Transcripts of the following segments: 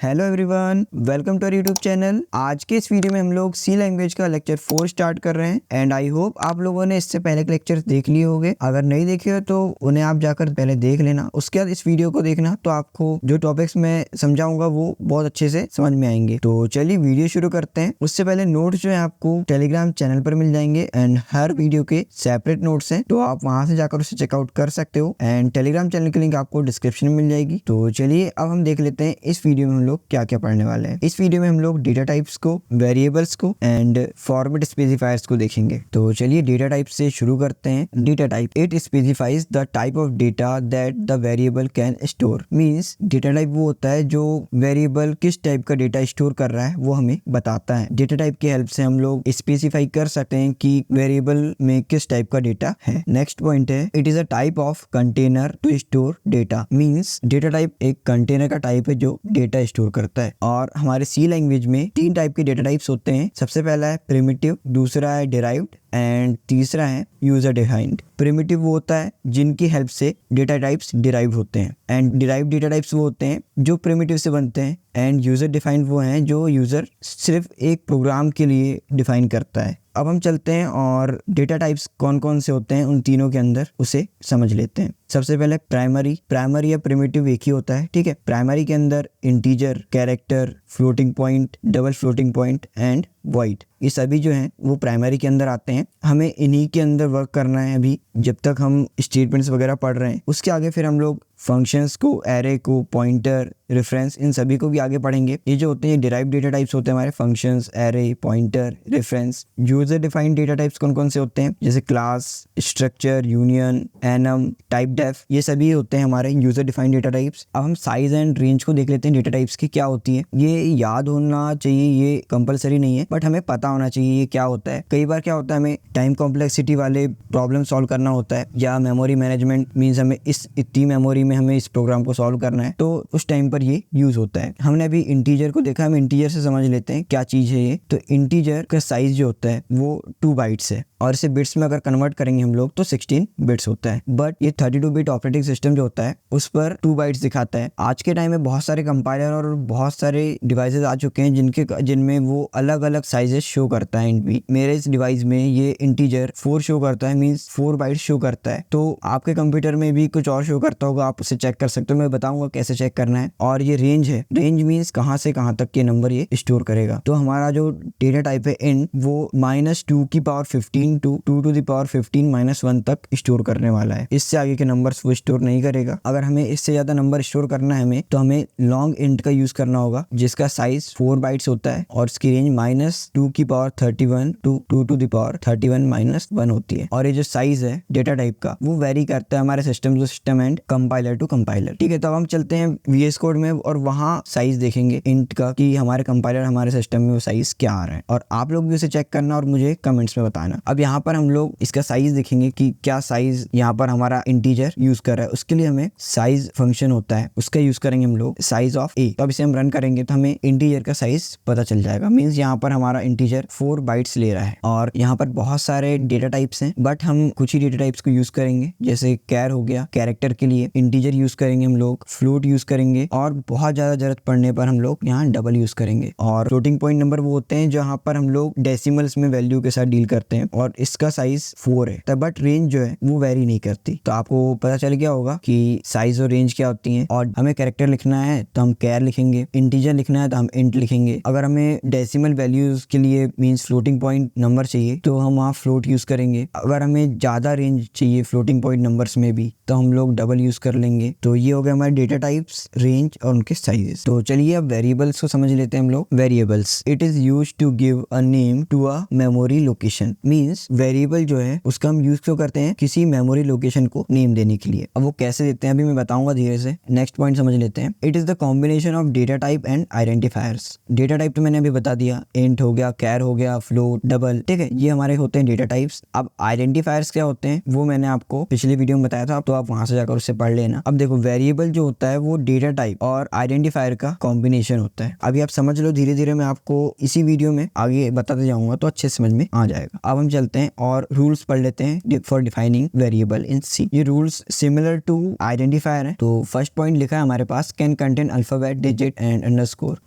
Hello everyone, welcome to our YouTube channel. आज के इस वीडियो में हम लोग सी लैंग्वेज का लेक्चर 4 स्टार्ट कर रहे हैं एंड आई होप आप लोगों ने इससे पहले के लेक्चर्स देख लिए होंगे। अगर नहीं देखे हो तो उन्हें आप जाकर पहले देख लेना, उसके बाद इस वीडियो को देखना तो आपको जो टॉपिक्स मैं समझाऊंगा वो बहुत अच्छे से समझ में आएंगे। तो चलिए वीडियो शुरू करते हैं। उससे पहले नोट्स जो है आपको टेलीग्राम चैनल पर मिल जाएंगे एंड हर वीडियो के सेपरेट नोट्स हैं, तो आप वहां से जाकर उसे चेकआउट कर सकते हो एंड टेलीग्राम चैनल की लिंक आपको डिस्क्रिप्शन में मिल जाएगी। तो चलिए अब हम देख लेते हैं इस वीडियो में हम लोग क्या क्या पढ़ने वाले हैं। इस वीडियो में हम लोग डेटा टाइप्स को, वेरिएबल्स को एंड फॉर्मेट स्पेसिफायर्स को देखेंगे। तो चलिए डेटा टाइप से शुरू करते हैं। Data type, it specifies the type of data that the variable can store. Means data type वो होता है जो वेरिएबल किस टाइप का डेटा स्टोर कर रहा है वो हमें बताता है। डेटा टाइप की हेल्प से हम लोग स्पेसिफाई कर सकते हैं कि वेरिएबल में किस टाइप का डेटा है। नेक्स्ट पॉइंट है, it is a type of container to store data. Means data type एक कंटेनर का टाइप है जो डेटा स्टोर करता है। और हमारे सी लैंग्वेज में 3 टाइप के डेटा टाइप्स होते हैं। सबसे पहला है प्रिमिटिव, दूसरा है डिराइव्ड एंड तीसरा है यूजर डिफाइंड। प्रिमिटिव वो होता है जिनकी हेल्प से डेटा टाइप्स डिराइव होते हैं एंड डिराइव्ड डेटा टाइप्स वो होते हैं जो प्रिमिटिव से बनते हैं एंड यूजर डिफाइंड वो हैं जो यूजर सिर्फ एक प्रोग्राम के लिए डिफाइन करता है। अब हम चलते हैं और डेटा टाइप्स कौन कौन से होते हैं उन तीनों के अंदर उसे समझ लेते हैं। सबसे पहले प्राइमरी या प्रिमिटिव एक ही होता है, ठीक है। प्राइमरी के अंदर integer, character, floating point, double floating point and void, ये सभी जो हैं वो प्राइमरी के अंदर आते हैं। हमें इन्हीं के अंदर वर्क करना है अभी जब तक हम स्टेटमेंट्स वगैरह पढ़ रहे हैं। उसके आगे फिर हम लोग फंक्शंस को, एरे को, पॉइंटर, रेफरेंस, इन सभी को भी आगे पढ़ेंगे। ये जो होते हैं डिराइव्ड डेटा टाइप्स होते हैं हमारे, functions, array, pointer, reference. User defined data types कौन कौन से होते हैं, जैसे class, structure, union, enum, typedef, ये सभी होते हैं हमारे यूजर डिफाइंड डेटा टाइप्स। अब हम साइज एंड रेंज को देख लेते हैं डेटा टाइप्स की क्या होती है। ये याद होना चाहिए, ये कंपलसरी नहीं है बट हमें पता होना चाहिए ये क्या होता है। कई बार क्या होता है, हमें टाइम कॉम्प्लेक्सिटी वाले प्रॉब्लम सॉल्व करना होता है या मेमोरी मैनेजमेंट, मीन्स हमें इतनी मेमोरी में हमें इस प्रोग्राम को सॉल्व करना है, तो उस टाइम पर ये यूज होता है। हमने अभी इंटीजर को देखा, हम इंटीजर से समझ लेते हैं क्या चीज है ये। तो इंटीजर का साइज जो होता है वो 2 बाइट्स है और इसे बिट्स में अगर कन्वर्ट करेंगे हम लोग तो 16 बिट्स होता है। बट ये 32 बिट ऑपरेटिंग सिस्टम जो होता है उस पर 2 बाइट्स दिखाता है। आज के टाइम में बहुत सारे कंपाइलर और बहुत सारे डिवाइसेस आ चुके हैं जिनमें वो अलग अलग साइजेस शो करता है। मेरे इस डिवाइस में ये इंटीजर 4 शो करता है, मींस 4 बाइट्स शो करता है। तो आपके कंप्यूटर में भी कुछ और शो करता होगा, आप उसे चेक कर सकते हो। मैं बताऊंगा कैसे चेक करना है। और ये रेंज है, रेंज मींस कहां से कहां तक के नंबर ये स्टोर करेगा। तो हमारा जो डेटा टाइप है int, वो -2 की power 15 to 2 to the power 15 - 1 तक स्टोर करने वाला है। इससे आगे के नंबर्स वो स्टोर नहीं करेगा। अगर हमें इससे ज्यादा नंबर स्टोर करना है हमें, तो हमें लॉन्ग इंट का यूज करना होगा जिसका साइज 4 बाइट्स होता है और इसकी रेंज -2 की power 31 to 2 to the power 31 - 1 होती है। और ये जो साइज है डेटा टाइप का वो वेरी करता है हमारे system to system and compiler to compiler, ठीक है। तो अब हम चलते हैं VS कोड में और वहाँ साइज देखेंगे इंट का कि हमारे कंपाइलर हमारे सिस्टम में वो साइज क्या आ रहा है, और आप लोग भी उसे चेक करना और मुझे कमेंट्स में बताना। अब यहाँ पर हम लोग इसका साइज देखेंगे कि क्या साइज यहाँ पर हमारा इंटीजर यूज कर रहा है। उसके लिए हमें साइज फंक्शन होता है, उसका यूज करेंगे हम लोग, साइज ऑफ a। तो अब इसे हम रन करेंगे तो हमें इंटीजर का साइज पता चल जाएगा। मींस यहाँ पर हमारा इंटीजर 4 बाइट्स ले रहा है। और यहाँ पर बहुत सारे डेटा टाइप्स हैं बट हम कुछ ही डेटा टाइप्स को यूज करेंगे, जैसे कैर हो गया कैरेक्टर के लिए, इंटीजर यूज करेंगे हम लोग, फ्लोट यूज करेंगे और बहुत ज्यादा जरूरत पड़ने पर हम लोग यहाँ डबल यूज करेंगे। और फ्लोटिंग पॉइंट नंबर वो होते हैं जहाँ पर हम लोग डेसिमल्स में वैल्यू के साथ डील करते हैं और इसका साइज 4 है। बट रेंज जो है वो वेरी नहीं करती। तो आपको पता चल गया होगा कि साइज और रेंज क्या होती है। और हमें कैरेक्टर लिखना है तो हम कैर लिखेंगे, इंटीजर लिखना है तो हम इंट लिखेंगे। अगर हमें डेसिमल वैल्यूज के लिए मींस फ्लोटिंग पॉइंट नंबर चाहिए तो हम वहाँ फ्लोट यूज करेंगे। अगर हमें ज्यादा रेंज चाहिए फ्लोटिंग पॉइंट नंबर्स में भी तो हम लोग डबल यूज कर लेंगे। तो ये हो गया हमारे डेटा टाइप्स, रेंज और उनके साइजेस। तो चलिए अब वेरिएबल्स को समझ लेते हैं हम लोग। Variables, it is used to give a name to a memory location. Means variable जो है उसका हम यूज क्यों करते हैं, किसी मेमोरी लोकेशन को नेम देने के लिए। अब वो कैसे देते हैं अभी मैं बताऊंगा धीरे से। नेक्स्ट पॉइंट समझ लेते हैं। It is the combination of data type and identifiers. Data type तो मैंने अभी बता दिया, इंट हो गया, कैर हो गया, फ्लोट, डबल, ठीक है, ये हमारे होते हैं डेटा टाइप्स। अब आइडेंटिफायर्स क्या होते हैं वो मैंने आपको पिछली वीडियो में बताया था, तो आप वहां से जाकर उससे पढ़ लेना। ना। अब देखो वेरिएबल जो होता है वो डेटा टाइप और आइडेंटिफायर का कॉम्बिनेशन होता है। अभी आप समझ लो, धीरे धीरे मैं आपको इसी वीडियो में आगे बताते जाऊंगा तो अच्छे समझ में आ जाएगा। अब हम चलते हैं और रूल्स पढ़ लेते हैं फॉर डिफाइनिंग वेरिएबल इन सी। ये रूल्स सिमिलर टू आइडेंटिफायर है। तो फर्स्ट पॉइंट लिखा है हमारे पास, can contain alphabet, digit and underscore.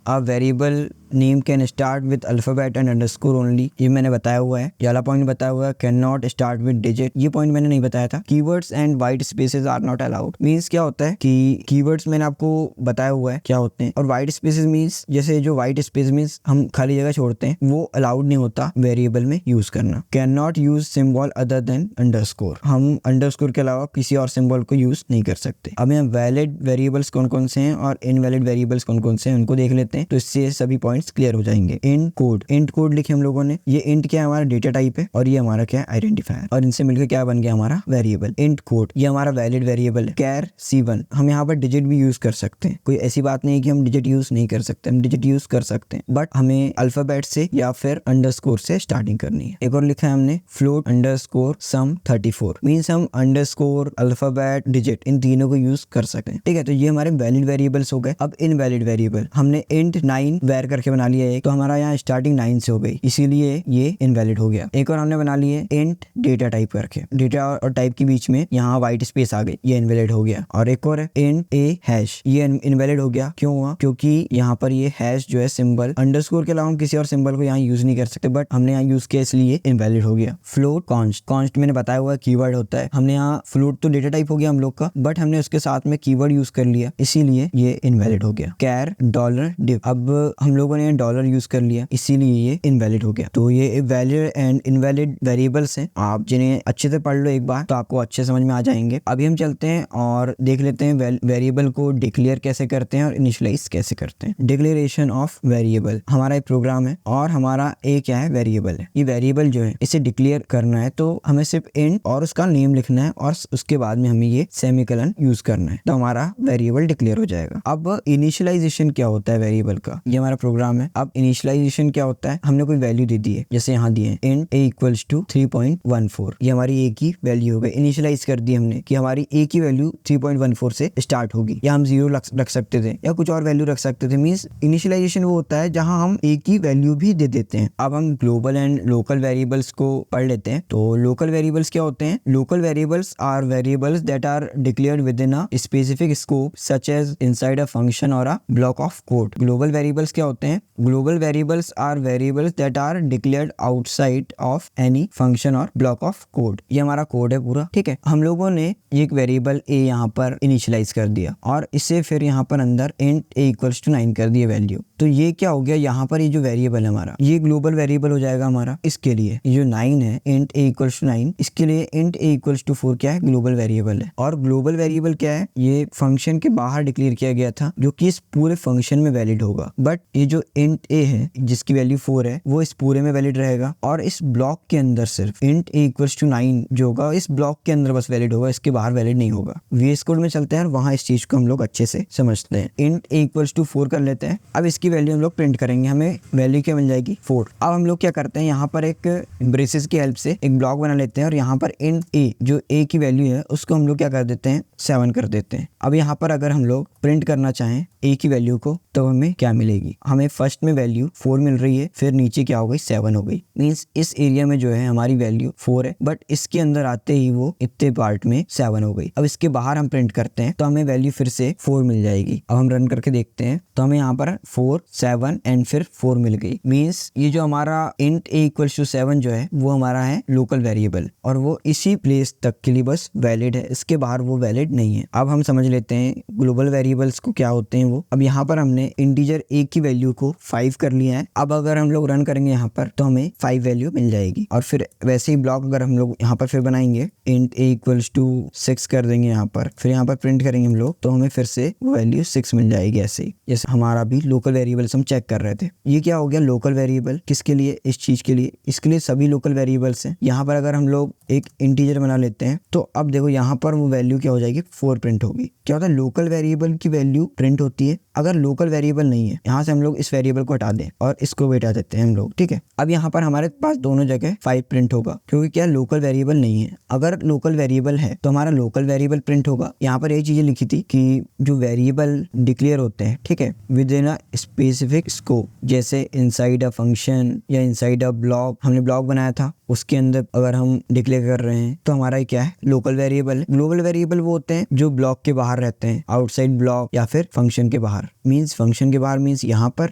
A variable name can start with alphabet and underscore only. ये मैंने बताया हुआ है। ये वाला पॉइंट बताया हुआ है, can not start with digit. ये पॉइंट मैंने नहीं बताया था। Keywords and white spaces are not allowed. Means क्या होता है कि कीवर्ड्स मैंने आपको बताया हुआ है क्या होते हैं, और वाइट स्पेसेस मींस जैसे जो वाइट स्पेस मींस हम खाली जगह छोड़ते हैं, वो अलाउड नहीं होता वेरिएबल में यूज करना। Can not use symbol other than underscore. हम अंडरस्कोर के अलावा किसी और सिंबल को यूज नहीं कर सकते। अब यहाँ वैलिड वेरिएबल्स कौन कौन से हैं और इनवैलिड वेरिएबल्स कौन कौन से हैं उनको देख लेते हैं, तो इससे सभी पॉइंट्स क्लियर हो जाएंगे। इंट कोड, इंट कोड लिखे हम लोगों ने। ये इंट क्या है, हमारा डेटा टाइप है, और ये हमारा क्या है, आइडेंटिफायर, और इनसे मिलकर क्या बन गया हमारा वेरिएबल। इंट कोड ये हमारा वैलिड वेरिएबल है। कैर C1, हम यहाँ पर डिजिट भी यूज कर सकते हैं। कोई ऐसी बात नहीं है कि हम डिजिट यूज नहीं कर सकते, हम डिजिट यूज कर सकते हैं, बट हमें अल्फाबेट से या फिर अंडरस्कोर से स्टार्टिंग करनी है। एक और लिखा है हमने, फ्लोट अंडरस्कोर सम 34, मीन्स हम अंडरस्कोर, अल्फाबेट, डिजिट इन तीनों को यूज कर सकते हैं। ठीक है, तो ये हमारे वैलिड वेरिएबल्स हो गए। अब इनवैलिड वेरिएबल हमने इंट 9 वैर करके बना लिया है, तो हमारा यहाँ स्टार्टिंग 9 से हो गई, इसीलिए ये इनवैलिड हो गया। एक और हमने बना लिए इंट डेटा टाइप करके, डेटा और टाइप के बीच में यहाँ व्हाइट स्पेस आ गई, ये इनवैलिड हो गया। और एक और है इंट ए हैश, ये इनवैलिड हो गया। क्यों हुआ? क्योंकि यहाँ पर ये हैश जो है सिंबल, अंडरस्कोर के अलावा हम किसी और सिंबल को यहाँ यूज नहीं कर सकते, बट हमने यहाँ यूज किया इसलिए इनवैलिड हो गया। फ्लोट कॉन्स्ट, कॉन्स्ट मैंने बताया हुआ कीवर्ड होता है। हमने यहाँ फ्लोट तो डेटा टाइप हो गया हम लोग का, बट हमने उसके साथ में कीवर्ड यूज कर लिया, इसीलिए ये इनवैलिड हो गया। कैर डॉलर डिव, अब हम लोगों ने डॉलर यूज कर लिया, इसीलिए ये इनवैलिड हो गया। तो ये वैलिड एंड इनवैलिड वेरिएबल्स हैं, आप जिन्हें अच्छे से पढ़ लो एक बार तो आपको अच्छे समझ में आ जाएंगे। अभी हम चलते हैं और देख लेते हैं वेरिएबल को डिक्लेयर कैसे करते हैं और इनिशियलाइज कैसे करते हैं। डिक्लेरेशन ऑफ वेरिएबल हमारा एक प्रोग्राम है, और हमारा ए क्या है, वेरिएबल है। ये वेरिएबल जो है इसे डिक्लेयर करना है, तो हमें सिर्फ इंट और उसका नेम लिखना है, और उसके बाद में हमें ये सेमीकोलन यूज करना है, तो हमारा वेरिएबल डिक्लेयर हो जाएगा। अब इनिशियलाइजेशन क्या होता है वेरिएबल का, ये हमारा प्रोग्राम है। अब इनिशियलाइजेशन क्या होता है, हमने कोई वैल्यू दे दी है, जैसे यहाँ दिए हैं इंट ए इक्वल्स टू 3.14, ये हमारी ए की वैल्यू हो गई। इनिशियलाइज कर दी हमने कि हमारी ए की वैल्यू 3.14 से स्टार्ट होगी, या हम 0 रख सकते थे या कुछ और वैल्यू रख सकते थे। मींस इनिशियलाइजेशन वो होता है जहां हम ए की वैल्यू भी दे देते हैं। अब हम ग्लोबल एंड लोकल वेरिएबल्स को पढ़ लेते हैं। तो लोकल वेरिएबल्स क्या होते हैं? Local variables are variables that are declared within a specific scope such as inside a function or a block of code. Global variables क्या होते हैं? Global variables are variables that are declared outside of any function or block of code. ये हमारा code है पूरा, ठीक है। हम लोगों ने एक वेरिएबल ए यहाँ पर इनिशियलाइज कर दिया, और इसे फिर यहाँ पर अंदर इंट ए इक्वल्स टू 9 कर दिया वैल्यू। तो ये क्या हो गया, यहाँ पर ये जो वेरिएबल है हमारा, ये ग्लोबल वेरिएबल हो जाएगा हमारा। इसके लिए ये जो 9 है, इंट ए इक्वल्स टू 9, इसके लिए इंट ए इक्वल्स टू 4 क्या है, ग्लोबल वेरिएबल है। और ग्लोबल वेरिएबल क्या है, ये फंक्शन के बाहर डिक्लेयर किया गया था, जो कि इस पूरे फंक्शन में वैलिड होगा। बट ये जो इंट ए है जिसकी वैल्यू 4 है, वो इस पूरे में वैलिड रहेगा, और इस ब्लॉक के अंदर सिर्फ इंट ए इक्वल्स टू 9 जो होगा इस ब्लॉक के अंदर बस वैलिड होगा, इसके बाहर वैलिड नहीं होगा। VS कोड में चलते हैं और वहां इस चीज को हम लोग अच्छे से समझते हैं। इंट ए इक्वल्स टू 4 कर लेते हैं। अब इसकी वैल्यू हम लोग प्रिंट करेंगे, हमें वैल्यू क्या मिल जाएगी, 4। अब हम लोग क्या करते हैं, यहाँ पर एक ब्रेसेस की हेल्प से एक ब्लॉक बना लेते हैं, और यहाँ पर इंट ए जो ए की वैल्यू है उसको हम लोग क्या कर देते हैं, 7 कर देते हैं। अब यहाँ पर अगर हम लोग प्रिंट करना चाहें ए की वैल्यू को, तो हमें क्या मिलेगी, हमें फर्स्ट में वैल्यू 4 मिल रही है, फिर नीचे क्या हो गई, 7 हो गई। मीन्स इस एरिया में जो है हमारी वैल्यू 4 है, बट इसके अंदर आते ही वो इतने पार्ट में 7 हो गई। अब इसके बाहर हम प्रिंट करते हैं तो हमें वैल्यू फिर से 4 मिल जाएगी। अब हम रन करके देखते हैं तो हमें यहाँ पर 4, 7 एंड फिर 4 मिल गई। मीन्स ये जो हमारा इंट ए इक्वल्स टू 7 जो है वो हमारा है लोकल वेरिएबल, और वो इसी प्लेस तक के लिए बस वैलिड है, इसके बाहर वो वैलिड नहीं है। अब हम समझ लेते हैं ग्लोबल वेरिएबल्स को क्या होते हैं वो। अब यहाँ पर हमने इंटीजर ए की वैल्यू को 5 कर लिया है। अब अगर हम लोग रन करेंगे यहाँ पर तो हमें 5 वैल्यू मिल जाएगी, और फिर वैसे ही ब्लॉक अगर हम लोग यहाँ पर फिर बनाएंगे, इंट ए इक्वल्स टू 6 कर देंगे यहाँ पर, फिर यहाँ पर प्रिंट करेंगे हम लोग, तो हमें फिर से वो वैल्यू 6 मिल जाएगी। ऐसे ही जैसे हमारा भी लोकल वेरिएबल्स हम चेक कर रहे थे। ये क्या हो गया, लोकल वेरिएबल। किसके लिए, इस चीज के लिए, इसके लिए सभी लोकल वेरिएबल्स हैं। यहाँ पर अगर हम लोग एक इंटीजर बना लेते हैं तो अब देखो यहाँ पर वो वैल्यू क्या हो जाएगी, 4 प्रिंट होगी। क्या होता है, लोकल वेरिएबल की वैल्यू प्रिंट होती है। अगर लोकल वेरिएबल नहीं है, यहाँ से हम लोग इस वेरिएबल को हटा दें और इसको भी हटा देते हैं हम लोग, ठीक है। अब यहाँ पर हमारे पास दोनों जगह 5 प्रिंट होगा, क्योंकि क्या लोकल वेरिएबल नहीं है। अगर लोकल वेरिएबल है तो हमारा लोकल वेरिएबल प्रिंट होगा। यहाँ पर यही चीजें लिखी थी कि जो वेरिएबल डिक्लेयर होते हैं, ठीक है, with in a specific scope, जैसे इनसाइड अ फंक्शन या इनसाइड अ ब्लॉक। हमने ब्लॉक बनाया था, उसके अंदर अगर हम डिक्लेयर कर रहे हैं तो हमारा क्या है, लोकल वेरिएबल है। ग्लोबल वेरिएबल वो होते हैं जो ब्लॉक के बाहर रहते हैं, आउटसाइड ब्लॉक या फिर फंक्शन के बाहर। मींस फंक्शन के बाहर मींस यहाँ पर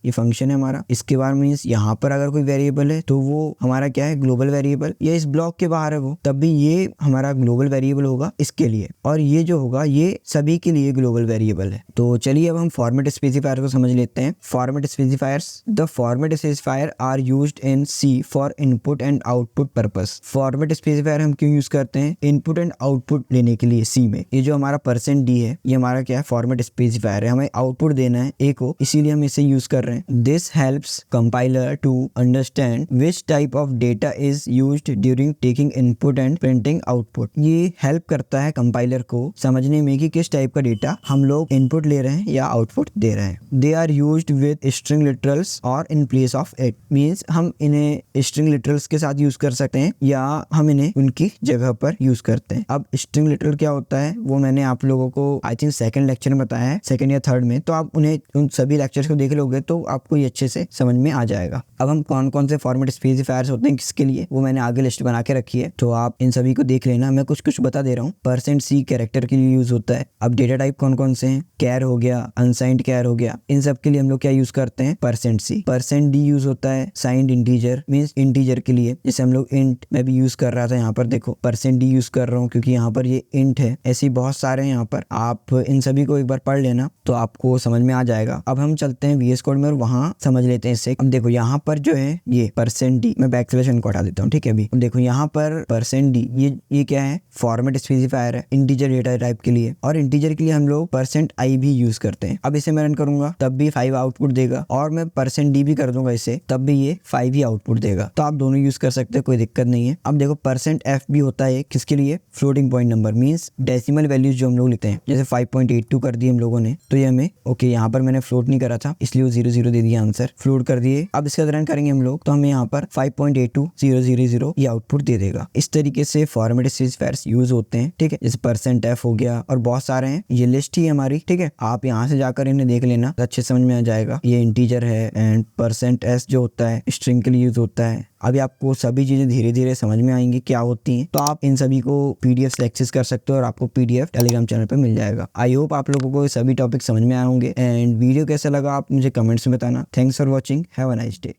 ये फंक्शन है हमारा, इसके बाहर मींस यहाँ पर अगर कोई वेरिएबल है तो वो हमारा क्या है, ग्लोबल वेरिएबल। या इस ब्लॉक के बाहर है वो, तब भी ये हमारा ग्लोबल वेरिएबल होगा इसके लिए। और ये जो होगा ये सभी के लिए ग्लोबल वेरिएबल है। तो चलिए अब हम फॉर्मेट स्पेसिफायर को समझ लेते हैं। Format specifiers, the format specifier are used in C for input and output purpose. Format specifier हम क्यों यूज करते हैं, इनपुट एंड आउटपुट लेने के लिए सी में। ये जो हमारा %d है, ये हमारा क्या है, फॉर्मेट स्पेसिफायर है। हमें आउटपुट देना है ए को, इसीलिए हम इसे यूज कर रहे हैं। This helps compiler to understand which type of data is used during taking input and printing output. ये हेल्प करता है कंपाइलर को समझने में कि किस टाइप का डेटा हम लोग इनपुट ले रहे हैं या आउटपुट दे रहे हैं। They are used with string literals or in place of it. Means हम इन्हें स्ट्रिंग लिटरल्स के साथ यूज कर सकते हैं या हम इन्हें उनकी जगह पर यूज करते हैं। अब स्ट्रिंग लिटरल क्या होता है वो मैंने आप लोगों को आई थिंक सेकंड लेक्चर में बताया है, सेकंड या थर्ड में। तो आप उन्हें उन सभी लेक्चर्स को देख लोगे तो आपको ये अच्छे से समझ में आ जाएगा। अब हम कौन कौन से फॉर्मेट स्पेसिफायर्स होते हैं किसके लिए, वो मैंने आगे लिस्ट बना के रखी है, तो आप इन सभी को देख लेना। मैं कुछ कुछ बता दे रहा हूँ। %c कैरेक्टर के लिए यूज होता है। अब डेटा टाइप कौन कौन से हैं, कैर हो गया, अनसाइंड कैर हो गया, इन सब के लिए हम लोग क्या यूज करते हैं, %c। %d यूज होता है साइंड इंटीजर, मीन्स इंटीजर के लिए। जैसे हम लोग इंट में भी यूज कर रहा था, यहाँ पर देखो %d यूज कर रहा हूँ क्योंकि यहाँ पर ये इंट है। ऐसे बहुत सारे हैं यहाँ पर, आप इन सभी को एक बार पढ़ लेना तो आपको समझ में आ जाएगा। अब हम चलते हैं VS कोड में और वहाँ समझ लेते हैं इससे। अब देखो यहाँ पर जो है ये %d, मैं बैकस्लैश को हटा देता हूँ, ठीक है। अभी देखो यहाँ पर %d ये क्या है, फॉर्मेट स्पेसिफायर है इंटीजर डेटा टाइप के लिए। और इंटीजर के लिए हम लोग %i भी यूज करते हैं। अब इसे मैं रन करूंगा तब भी 5 आउटपुट देगा, और मैं %d भी कर दूंगा इसे तब भी ये 5 ही आउटपुट देगा। तो आप दोनों यूज कर सकते हैं, कोई दिक्कत नहीं है। अब देखो %f भी होता है किसके लिए, floating point number, means decimal values जो हम लोग लिखते हैं। जैसे 5.82 कर दिए हम लोगों ने तो ये हमें ओके, यहाँ पर मैंने फ्लोट नहीं करा था इसलिए वो 0 दे दिया आंसर, फ्लोट कर दिए। अब इसका रन करेंगे हम लोग तो हमें यहाँ पर 5.82 ये आउटपुट दे देगा। इस तरीके से फॉर्मेट स्पेसिफायर्स यूज होते हैं, ठीक है। जैसे %f हो गया और बहुत सारे हैं, ये लिस्ट ही हमारी, ठीक है। आप यहाँ से जाकर इन्हें देख लेना तो अच्छे समझ में आ जाएगा। ये इंटीजर है एंड %s जो होता है स्ट्रिंग के लिए यूज होता है। अभी आपको सभी चीजें धीरे धीरे समझ में आएंगी क्या होती हैं, तो आप इन सभी को PDF से एक्सेस कर सकते हो और आपको PDF टेलीग्राम चैनल पे मिल जाएगा। आई होप आप लोगों को सभी टॉपिक समझ में आए होंगे। एंड वीडियो कैसा लगा आप मुझे कमेंट्स में बताना। Thanks for watching, have a nice day.